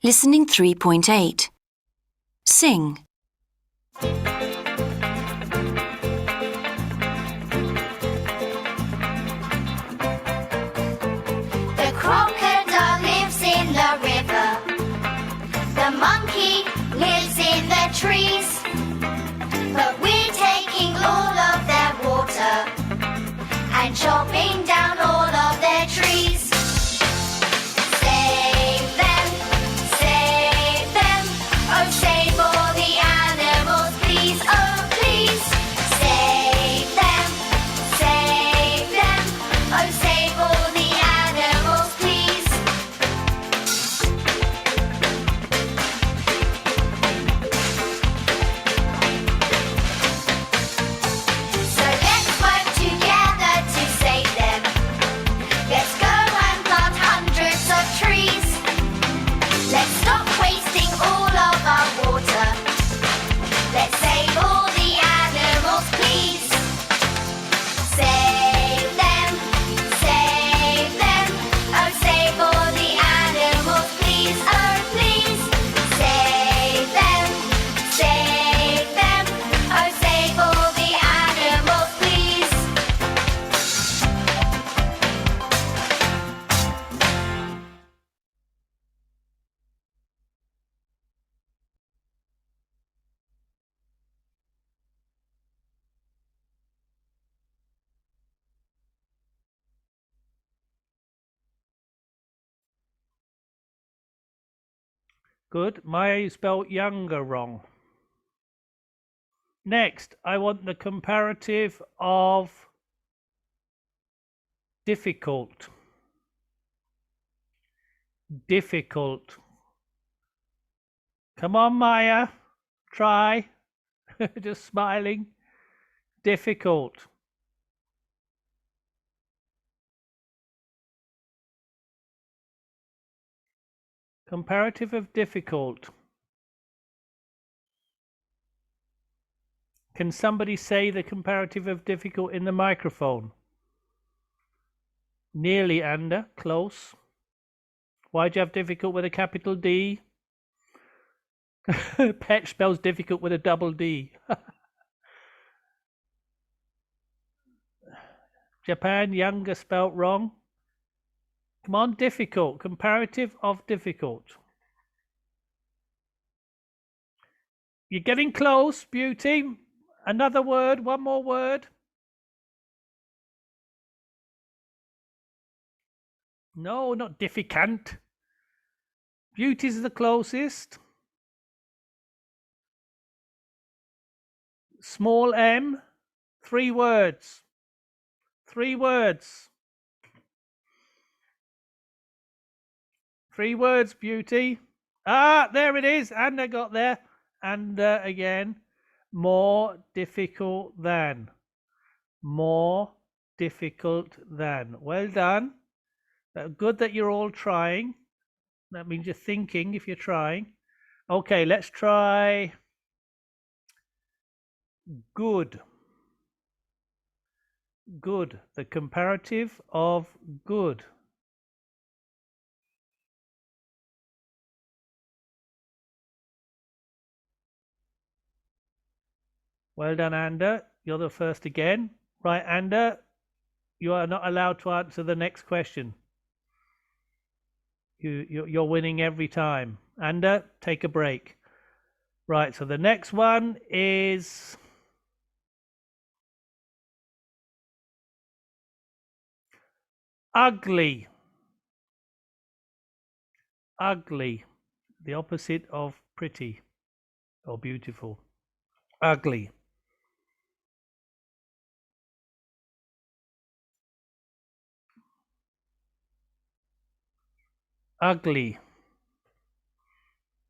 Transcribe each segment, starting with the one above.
Listening 3.8. Sing. The crocodile lives in the river. The monkey lives in the trees. But we're taking all of their water and chopping down all of their trees. Save them, oh save all the animals, please, oh please. Save them, oh save all the animals, please. So let's work together to save them. Let's go and plant hundreds of trees. Let's stop wasting all of our water. Let's save all the animals, please. Save them, oh save all the animals, please, oh please. Save them, oh save all the animals, please. Good. Maya spelled younger wrong. Next, I want the comparative of difficult. Difficult. Come on, Maya. Try. Just smiling. Difficult. Comparative of difficult. Can somebody say the comparative of difficult in the microphone? Nearly, Anda. Close. Why'd you have difficult with a capital D? Pet spells difficult with a double D. Japan, younger spelt wrong. Come on, difficult. Comparative of difficult. You're getting close, Beauty. Another word, one more word. No, not difficult. Beauty's the closest. Small m. 3 words. 3 words. 3 words, Beauty. Ah, there it is. And I got there. And again. More difficult than. More difficult than. Well done. Good that you're all trying. That means you're thinking if you're trying. Okay, let's try good. Good. The comparative of good. Well done, Anda. You're the first again. Right, Anda, you are not allowed to answer the next question. You're winning every time. Anda, take a break. Right, so the next one is ugly. Ugly. The opposite of pretty or beautiful. Ugly. Ugly.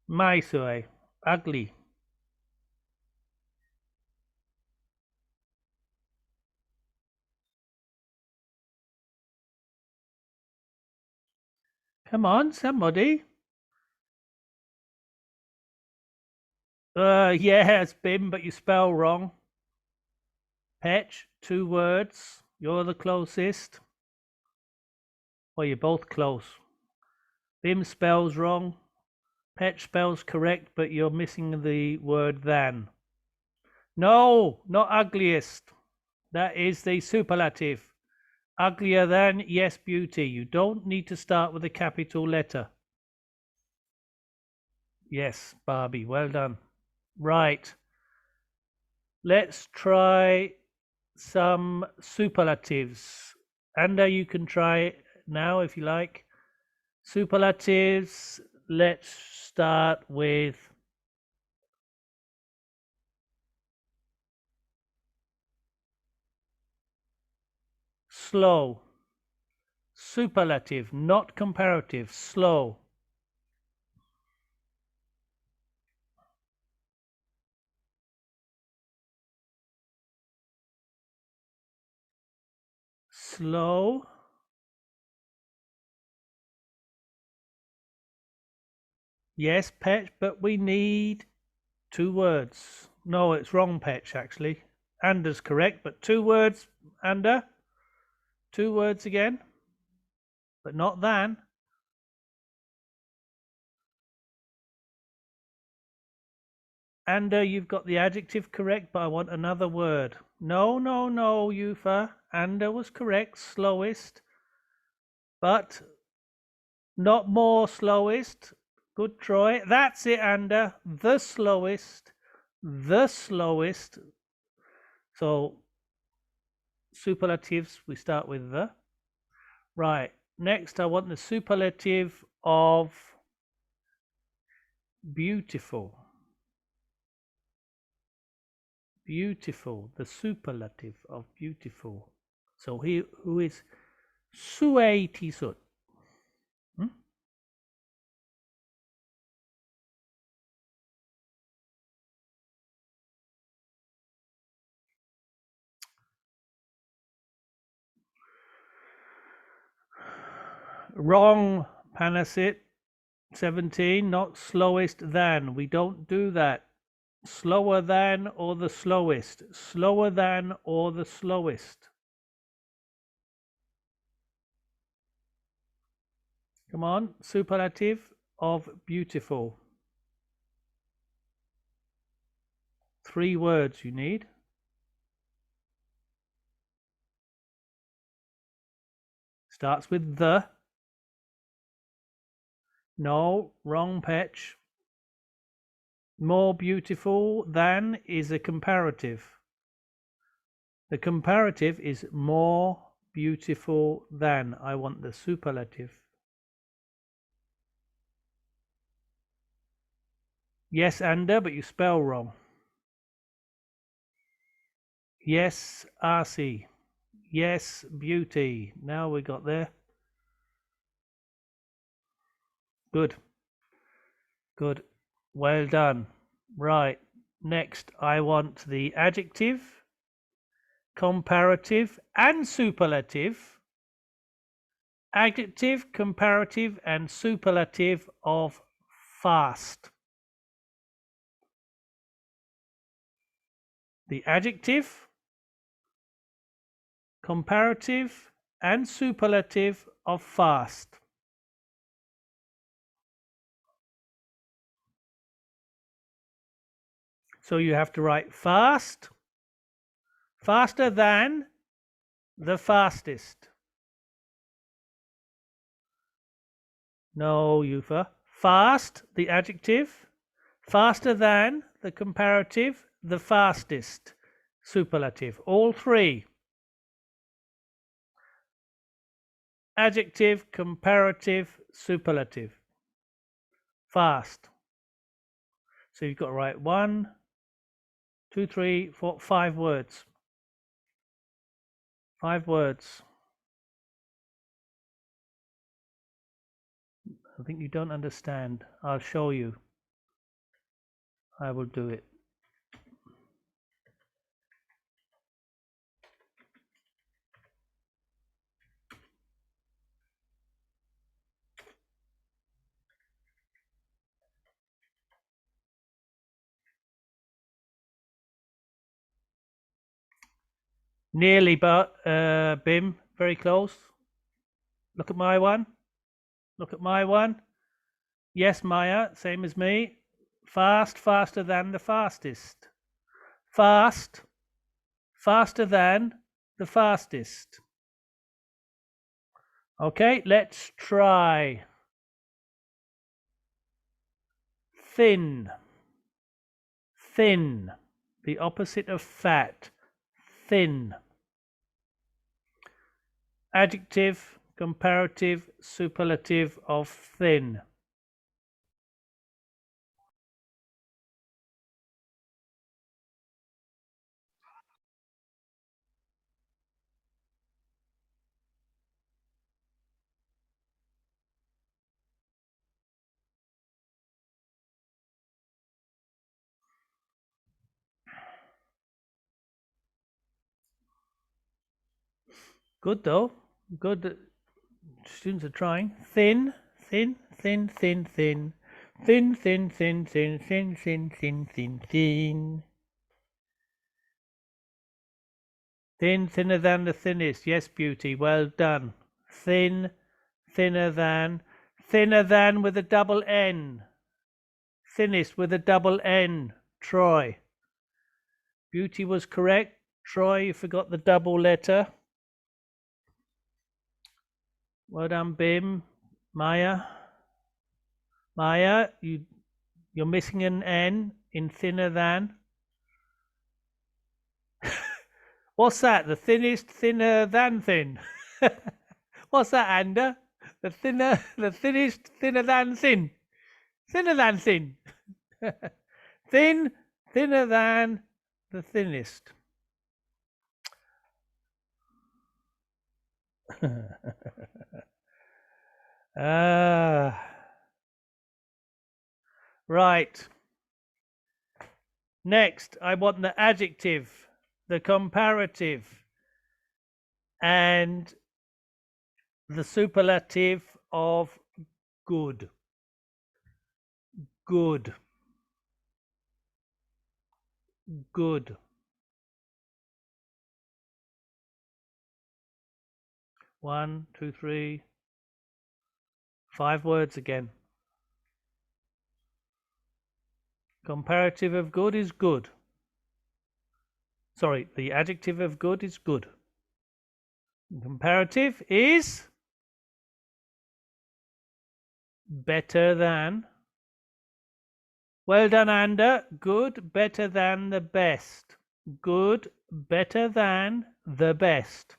Maisue. Ugly. Come on, somebody. Yeah, it's Bim, but you spell wrong. Petch, 2 words. You're the closest. Well, you're both close. Bim spells wrong. Petch spells correct, but you're missing the word than. No, not ugliest. That is the superlative. Uglier than, yes, beauty. You don't need to start with a capital letter. Yes, Barbie, well done. Right. Let's try some superlatives. Anda, you can try now if you like. Superlatives. Let's start with slow. Superlative, not comparative. Slow. Slow. Yes, Petch, but we need 2 words. No, it's wrong, Petch, actually. Anda's correct, but 2 words, Anda. 2 words again, but not than. Anda, you've got the adjective correct, but I want another word. No, no, no, Yufa. Anda was correct, slowest, but not more slowest. Good try. That's it, Anda. The slowest. The slowest. So, superlatives, we start with the. Right. Next, I want the superlative of beautiful. Beautiful. The superlative of beautiful. So, who is suai tisut? Wrong, Panasit. 17, not slowest than. We don't do that. Slower than or the slowest. Slower than or the slowest. Come on, superlative of beautiful. 3 words you need. Starts with the. No, wrong, Petch. More beautiful than is a comparative. The comparative is more beautiful than. I want the superlative. Yes, Anda, but you spell wrong. Yes, RC. Yes, beauty. Now we got there. Good. Good. Well done. Right. Next, I want the adjective, comparative, and superlative. Adjective, comparative, and superlative of fast. The adjective, comparative, and superlative of fast. So you have to write fast, faster than, the fastest. No, Yufa. Fast, the adjective, faster than, the comparative, the fastest, superlative. All 3. Adjective, comparative, superlative. Fast. So you've got to write 1, 2, 3, 4, 5 words. 5 words. I think you don't understand. I'll show you. I will do it. Nearly, but Bim, very close. Look at my one. Look at my one. Yes, Maya, same as me. Fast, faster than the fastest. Fast, faster than the fastest. Okay, let's try. Thin, thin, the opposite of fat. Thin. Adjective, comparative, superlative of thin. Good though. Good. Students are trying. Thin, thin, thin, thin, thin. Thin, thin, thin, thin, thin, thin, thin, thin, thin. Thin, thinner than the thinnest. Yes, Beauty. Well done. Thin, thinner than with a double N. Thinnest with a double N. Troy. Beauty was correct. Troy, you forgot the double letter. Well done, Bim. Maya. Maya, you're missing an N in thinner than. What's that? The thinnest, thinner than thin. What's that, Anda? The thinnest, thinner than thin. Thinner than thin. Thin, thinner than the thinnest. Right. Next, I want the adjective, the comparative, and the superlative of good. Good. Good. One, two, three, 5 words again. Comparative of good is good. Sorry, the adjective of good is good. Comparative is better than. Well done, Anda. Good, better than the best. Good, better than the best.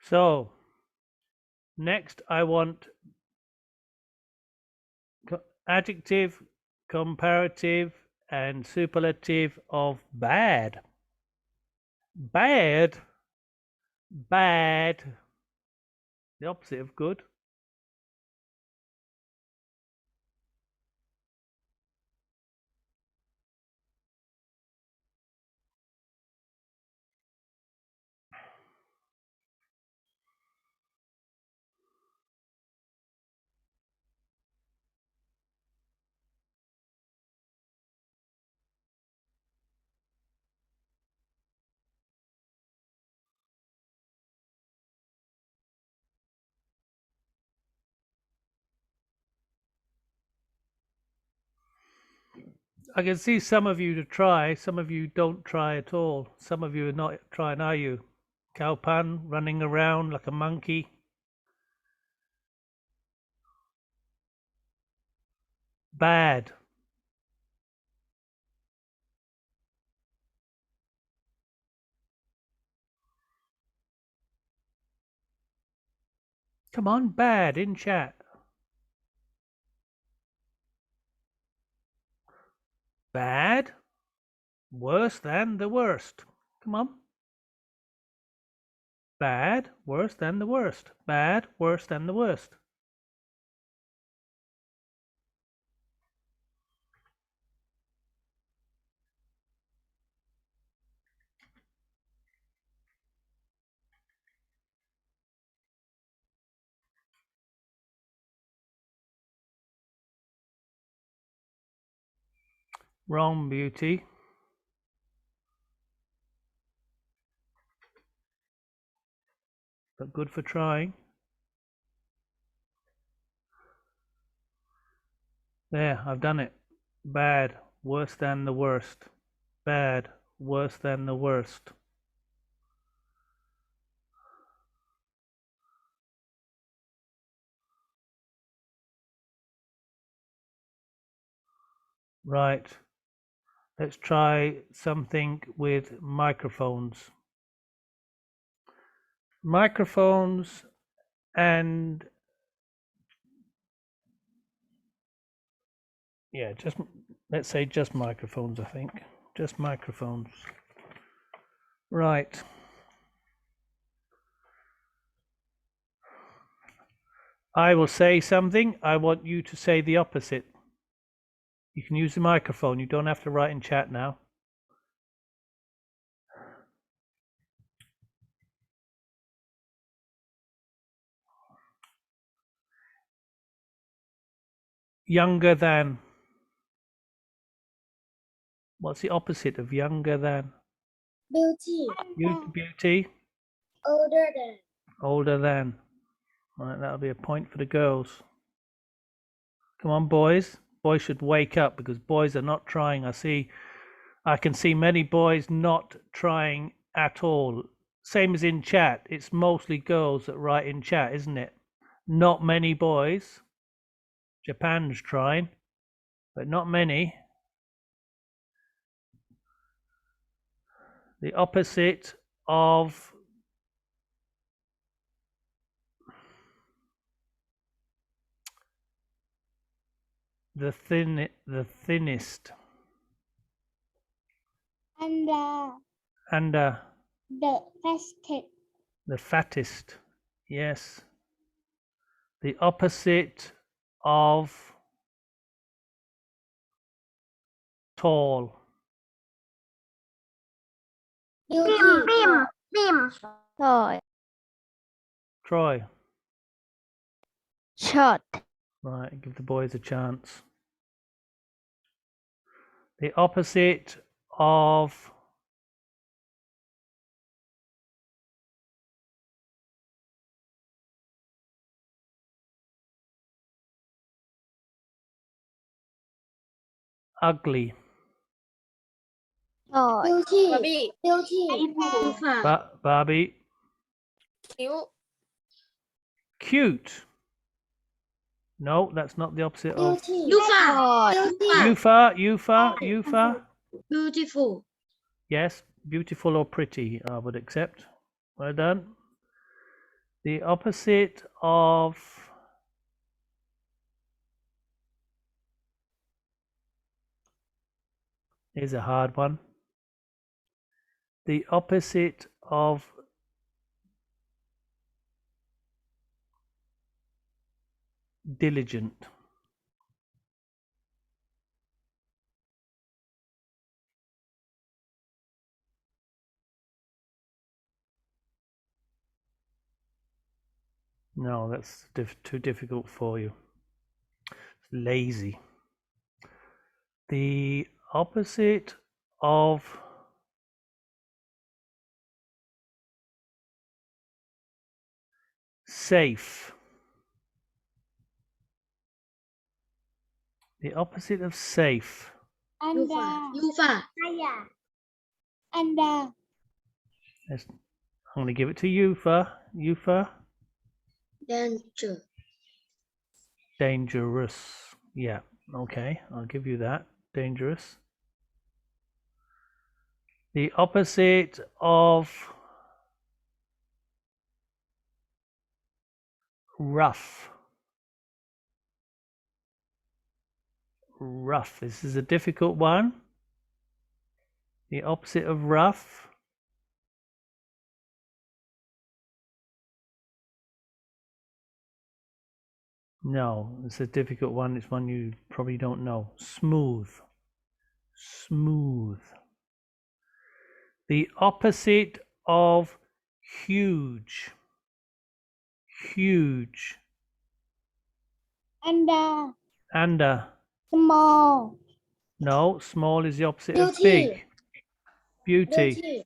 So, next I want adjective, comparative, and superlative of bad. Bad, bad, the opposite of good. I can see some of you to try, some of you don't try at all. Some of you are not trying, are you? Cowpan running around like a monkey. Bad. Come on, bad in chat. Bad. Worse than the worst. Come on. Bad. Worse than the worst. Bad. Worse than the worst. Wrong, Beauty. but good for trying. There, I've done it. Bad, worse than the worst. Bad, worse than the worst. Right. Let's try something with microphones. Microphones and yeah, just let's say just microphones, I think. Just microphones. Right. I will say something. I want you to say the opposite. You can use the microphone. You don't have to write in chat now. Younger than. What's the opposite of younger than? Beauty. Beauty. Older than. Older than. Right, that'll be a point for the girls. Come on, boys. Boys should wake up because boys are not trying. I can see many boys not trying at all. Same as in chat. It's mostly girls that write in chat, isn't it? Not many boys. Japan's trying, but not many. The opposite of the thinnest. And And the fastest. the fattest. Yes. The opposite of tall. Beauty. Rồi, Troy. short, Right, give the boys a chance. The opposite of ugly. rồi, Beauty. Beauty. Barbie. Cute. No, that's not the opposite of Beauty. rồi, Euphor. Beautiful. Yes, beautiful or pretty, I would accept. Well done. The opposite of is a hard one. The opposite of diligent. No, that's too difficult for you. Lazy. The opposite of safe. The opposite of safe. And Yes, I'm going to give it to Euphor. danger. Dangerous. Yeah, okay, I'll give you that. Dangerous. The opposite of rough. Rough. This is a difficult one. The opposite of rough. No, it's a difficult one. It's one you probably don't know. Smooth. Smooth. The opposite of huge. Huge. And small. No, small is the opposite of Beauty. big. Beauty.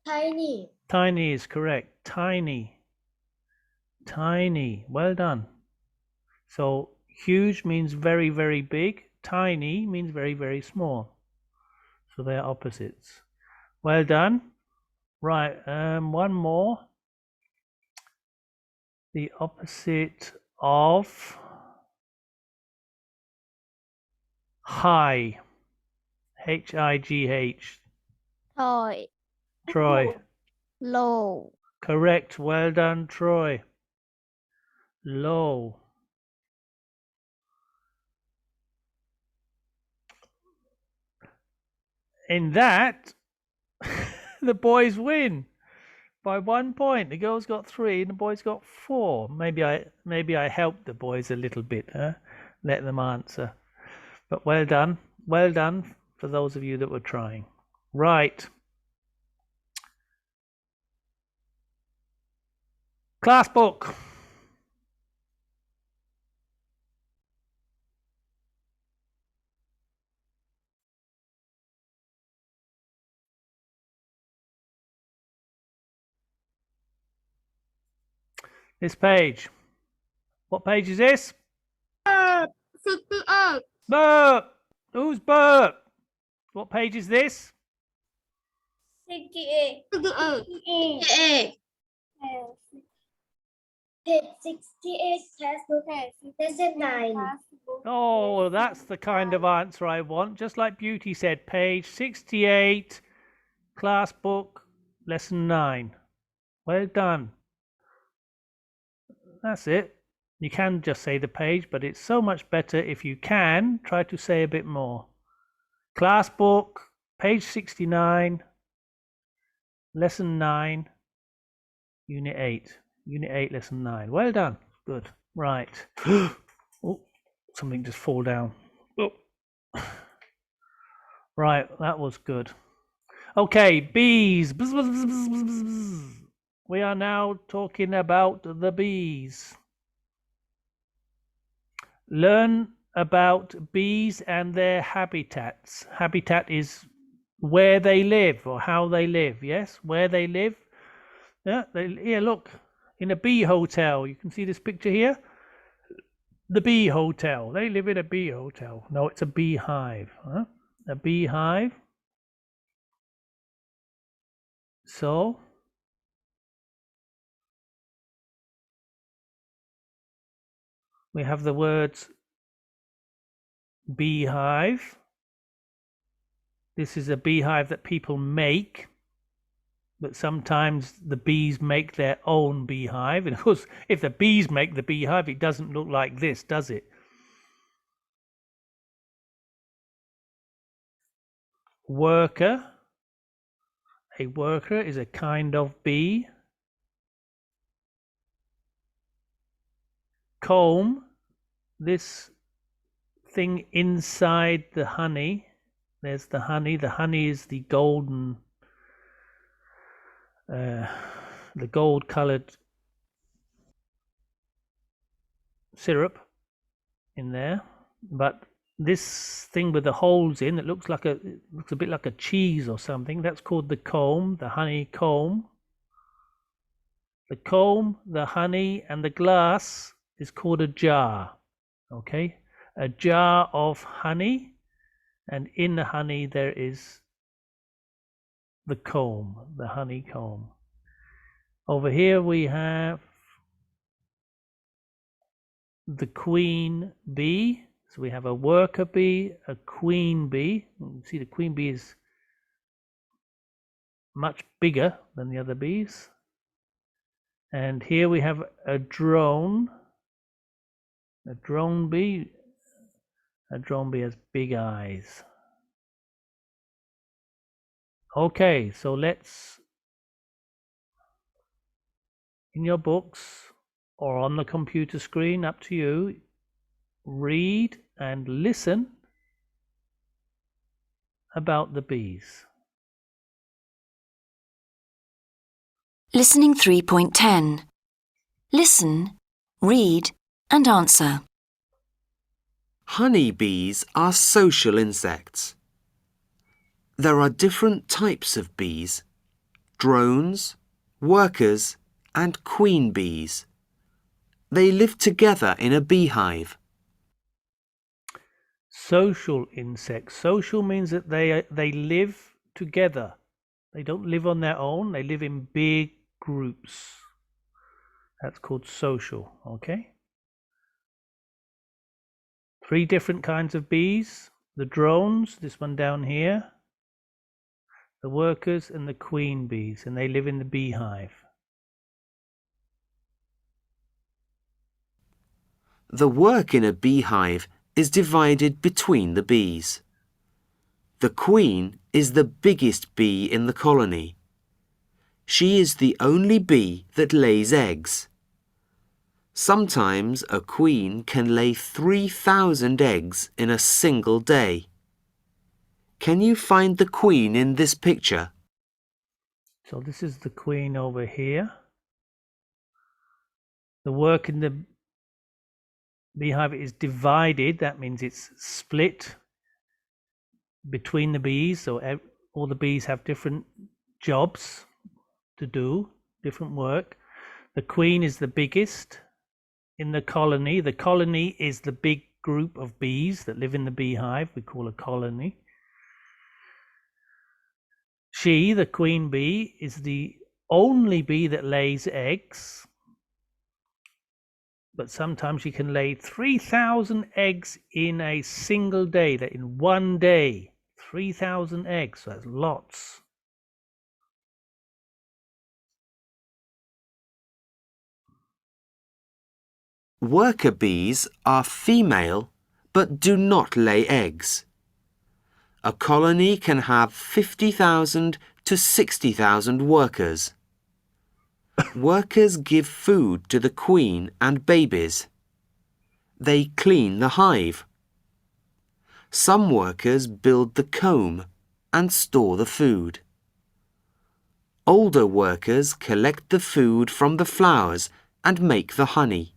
Tiny. Tiny is correct. Tiny. Tiny. Well done. So huge means very, very big. Tiny means very, very small. So they're opposites. Well done. Right, one more. The opposite of high. H-I-G-H. Toy. Troy. Low. Correct. Well done, Troy. Low. In that, the boys win by 1 point. The girls got 3 and the boys got 4. Maybe I helped the boys a little bit, huh? Let them answer. But well done. Well done for those of you that were trying. Right. Class book. This page. What page is this? 68. Burp. Who's Burp? What page is this? 68. 68. Page 68, textbook, lesson 9. Oh, that's the kind of answer I want. Just like Beauty said, page 68, class book, lesson 9. Well done. That's it. You can just say the page, but it's so much better if you can try to say a bit more. Class book, page 69, lesson 9, unit 8. Unit 8, lesson 9. Well done. Good. Right. Oh, something just fall down. Oh. Right, that was good. Okay, bees. Bzz, bzz, bzz, bzz, bzz, bzz. We are now talking about the bees. Learn about bees and their habitats. Habitat is where they live or how they live. Yes, where they live. Yeah, here, look. In a bee hotel. You can see this picture here. The bee hotel. They live in a bee hotel. No, it's a beehive. Huh? A beehive. So, we have the words beehive. This is a beehive that people make. But sometimes the bees make their own beehive. And of course, if the bees make the beehive, it doesn't look like this, does it? Worker. A worker is a kind of bee. Comb. This thing inside the honey. There's the honey. The honey is the golden the gold colored syrup in there, but this thing with the holes in, it looks a bit like a cheese or something. That's called the comb, the honey comb. The comb, the honey, and the glass is called a jar. Okay, a jar of honey, and in the honey there is the comb, the honeycomb. Over here we have the queen bee. So we have a worker bee, a queen bee. You see the queen bee is much bigger than the other bees. And here we have a drone bee. A drone bee has big eyes. Okay, so let's, in your books or on the computer screen, up to you, read and listen about the bees. Listening 3.10. Listen, read and answer. Honeybees are social insects. There are different types of bees: drones, workers, and queen bees. They live together in a beehive. Social insects. Social means that they live together. They don't live on their own. They live in big groups. That's called social, okay? 3 different kinds of bees. The drones, this one down here, the workers and the queen bees, and they live in the beehive. The work in a beehive is divided between the bees. The queen is the biggest bee in the colony. She is the only bee that lays eggs. Sometimes a queen can lay 3,000 eggs in a single day. Can you find the queen in this picture? So this is the queen over here. The work in the beehive is divided. That means it's split between the bees. So all the bees have different jobs to do, different work. The queen is the biggest in the colony. The colony is the big group of bees that live in the beehive. We call a colony. She, the queen bee, is the only bee that lays eggs. But sometimes she can lay 3,000 eggs in a single day. That in one day, 3,000 eggs. So that's lots. Worker bees are female but do not lay eggs. A colony can have 50,000 to 60,000 workers. Workers give food to the queen and babies. They clean the hive. Some workers build the comb and store the food. Older workers collect the food from the flowers and make the honey.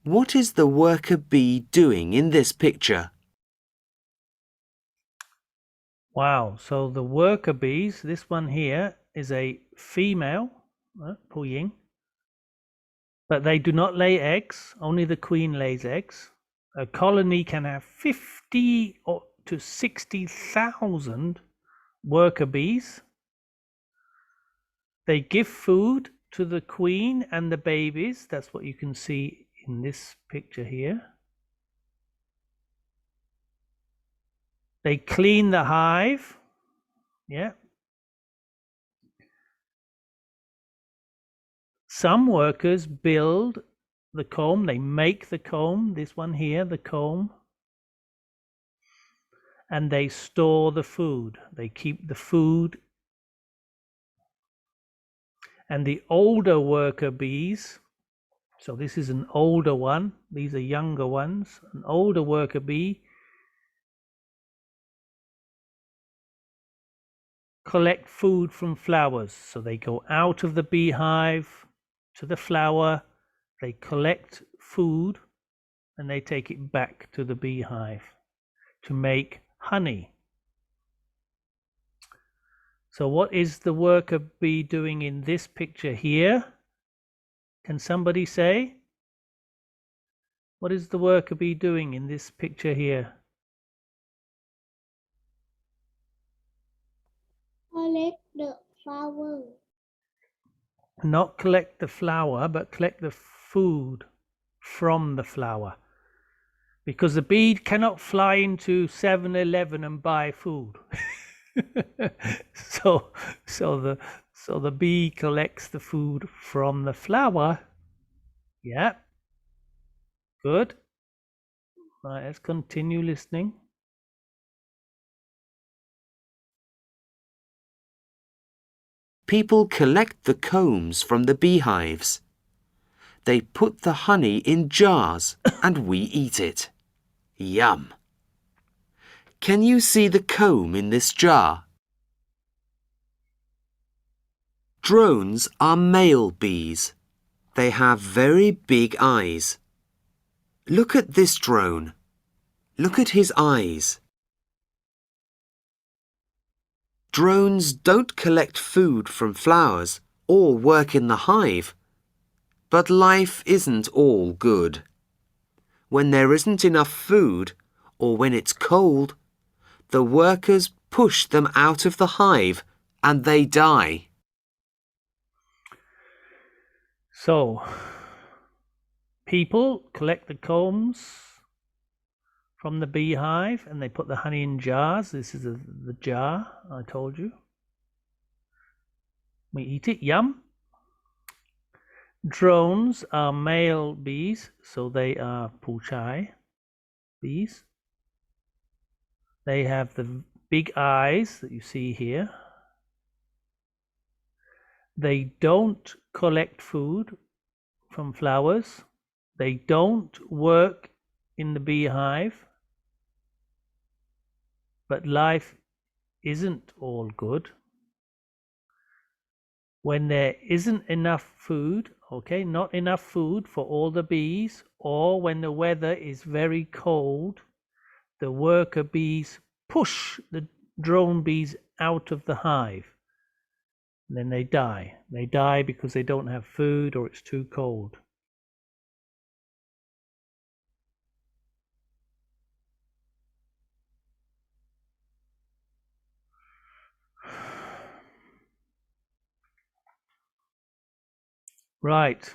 What is the worker bee doing in this picture? Wow, so the worker bees, this one here is a female, Pu Ying, but they do not lay eggs, only the queen lays eggs. A colony can have 50 to 60,000 worker bees. They give food to the queen and the babies. That's what you can see in this picture here. They clean the hive. Yeah. Some workers build the comb. They make the comb. This one here, the comb. And they store the food. They keep the food. And the older worker bees, so this is an older one. These are younger ones. An older worker bee collect food from flowers. So they go out of the beehive to the flower, they collect food, and they take it back to the beehive to make honey. So what is the worker bee doing in this picture here? Can somebody say? What is the worker bee doing in this picture here? Collect the flower. Not collect the flower, but collect the food from the flower. Because the bee cannot fly into 7-Eleven and buy food. so the bee collects the food from the flower. Yeah. Good. Right, let's continue listening. People collect the combs from the beehives. They put the honey in jars and we eat it. Yum! Can you see the comb in this jar? Drones are male bees. They have very big eyes. Look at this drone. Look at his eyes. Drones don't collect food from flowers or work in the hive. But life isn't all good. When there isn't enough food, or when it's cold, the workers push them out of the hive and they die. So, people collect the combs from the beehive and they put the honey in jars. This is the jar I told you. We eat it, yum. Drones are male bees, so they are puchai bees. They have the big eyes that you see here. They don't collect food from flowers. They don't work in the beehive. But life isn't all good. When there isn't enough food, okay, not enough food for all the bees, or when the weather is very cold, the worker bees push the drone bees out of the hive. And then they die. They die because they don't have food or it's too cold. Right.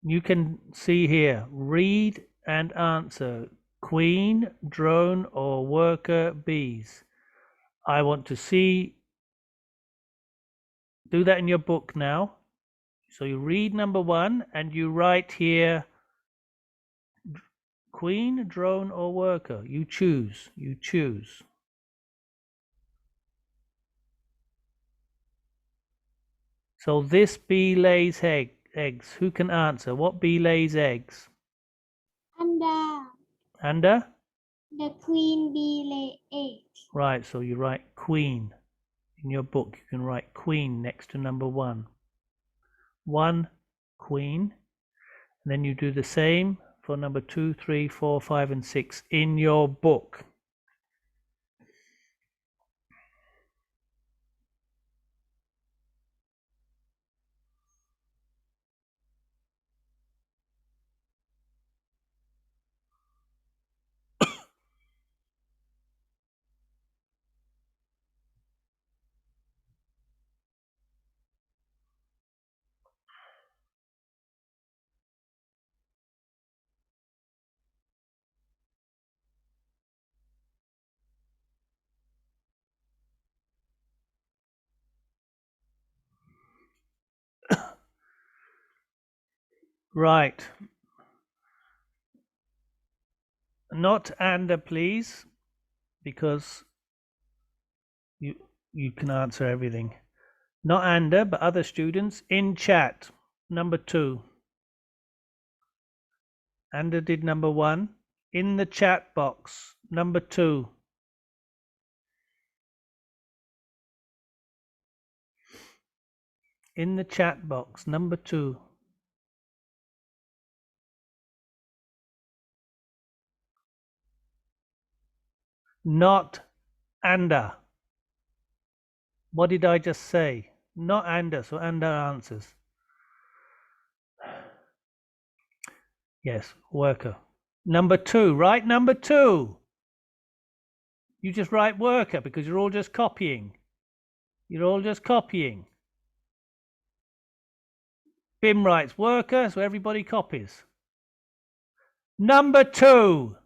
You can see here, read and answer. Queen, drone, or worker bees. I want to see. Do that in your book now. So you read number 1 and you write here queen, drone, or worker. You choose. You choose. So this bee lays eggs. Who can answer? What bee lays eggs? Under Under? the queen bee lay eggs. Right, so you write queen. In your book, you can write queen next to number 1. 1, queen. And then you do the same for number 2, 3, 4, 5, and 6 in your book. Right. Not under, please, because you can answer everything. Not under, but other students in chat. Number 2. Under did number 1. In the chat box, number 2. In the chat box, number 2. Not under. What did I just say? Not under, so under answers. Yes, worker. Number 2, right? Number 2. You just write worker because you're all just copying. You're all just copying. Bim writes worker, so everybody copies. Number 2.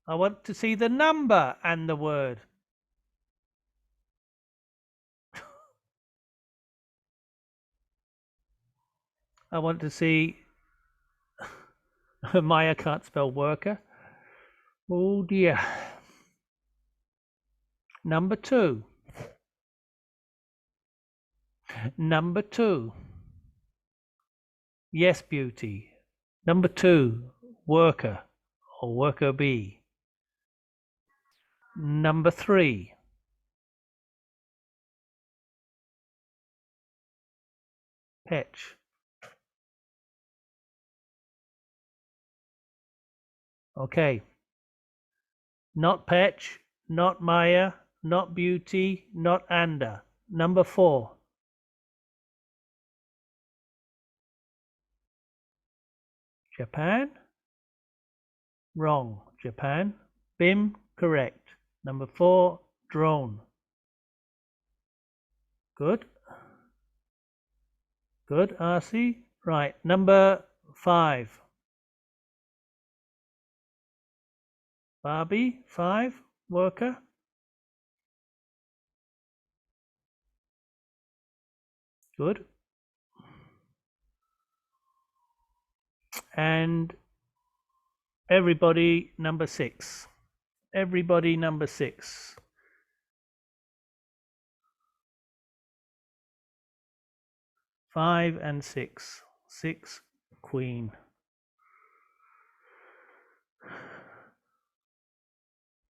I want to see the number and the word. I want to see. Maya can't spell worker. Oh dear. Number 2. Number 2. Yes, Beauty. Number 2. Worker or worker bee. Number 3. Petch. Okay. Not Petch, not Maya, not Beauty, not Anda. Number 4. Japan? Wrong. Japan. Bim, correct. Number 4, drone. Good. Good, RC. Right. Number 5. Barbie, 5, worker. Good. And everybody, number 6. Everybody, number 6. Five and 6. 6, queen.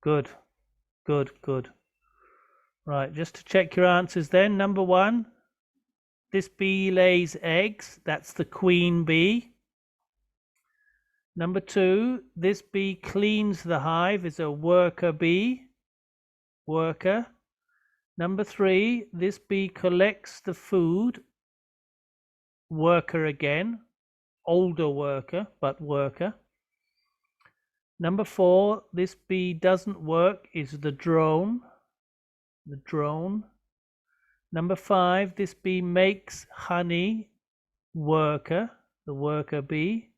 Good. Good, good. Right, just to check your answers then. Number 1, this bee lays eggs. That's the queen bee. Number 2, this bee cleans the hive, is a worker bee. Worker. Number 3, this bee collects the food. Worker again. Older worker, but worker. Number 4, this bee doesn't work, is the drone. The drone. Number 5, this bee makes honey. Worker, the worker bee.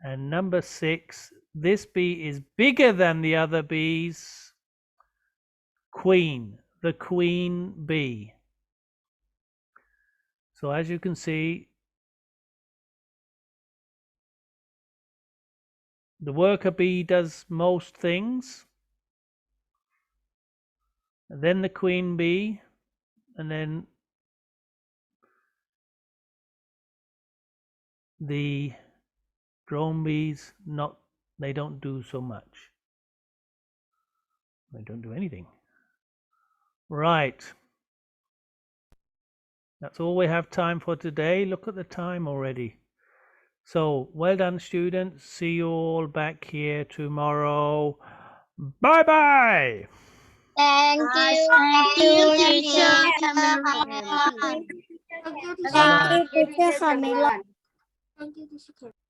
And number 6, this bee is bigger than the other bees. Queen, the queen bee. So as you can see, the worker bee does most things. And then the queen bee, and then the drone bees, they don't do so much. They don't do anything. Right. That's all we have time for today. Look at the time already. So, well done, students. See you all back here tomorrow. Bye-bye. Thank you. Thank you, teacher. Thank you, teacher Cameron. Thank you, teacher Camilla. Thank you, teacher Cameron.